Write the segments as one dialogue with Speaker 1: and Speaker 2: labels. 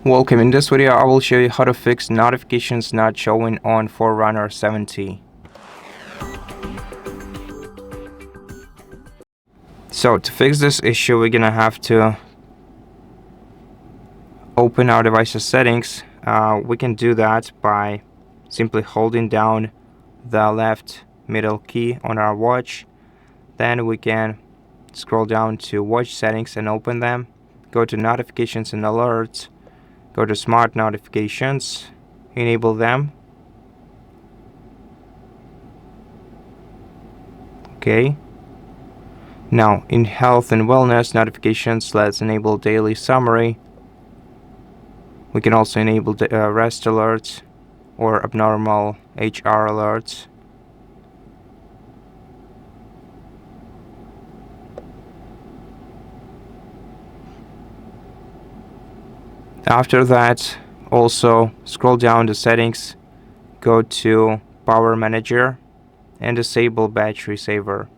Speaker 1: Welcome. In this video I will show you how to fix notifications not showing on Forerunner 70. So to fix this issue, we're gonna have to open our device's settings. We can do that by simply holding down the left middle key on our watch. Then we can scroll down to watch settings and open them. Go to notifications and alerts. Go to smart notifications, enable them. Okay. Now in health and wellness notifications, let's enable daily summary. We can also enable the rest alerts or abnormal HR alerts. After that, also scroll down to settings, go to power manager and disable battery saver.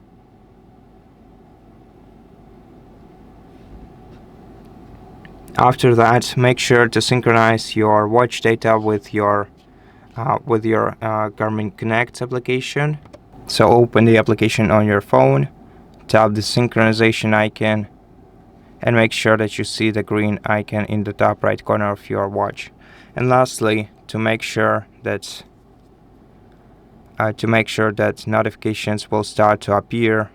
Speaker 1: After that, make sure to synchronize your watch data with your Garmin Connect application. So open the application on your phone, tap the synchronization icon, and make sure that you see the green icon in the top right corner of your watch. And lastly, to make sure that notifications will start to appear,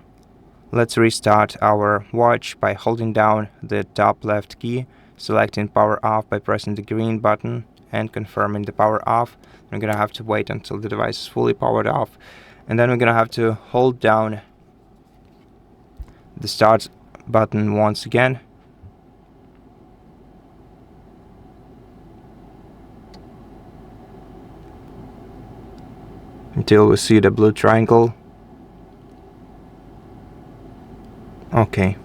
Speaker 1: let's restart our watch by holding down the top left key, selecting power off by pressing the green button and confirming the power off. We're gonna have to wait until the device is fully powered off, and then we're gonna have to hold down the start button once again. Until we see the blue triangle. Okay.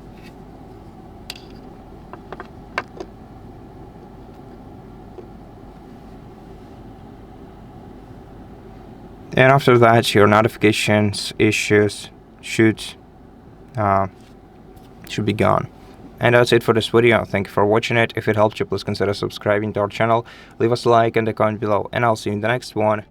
Speaker 1: And after that, your notifications issues should be gone. And that's it for this video. Thank you for watching it. If it helped you, please consider subscribing to our channel, leave us a like and a comment below, and I'll see you in the next one.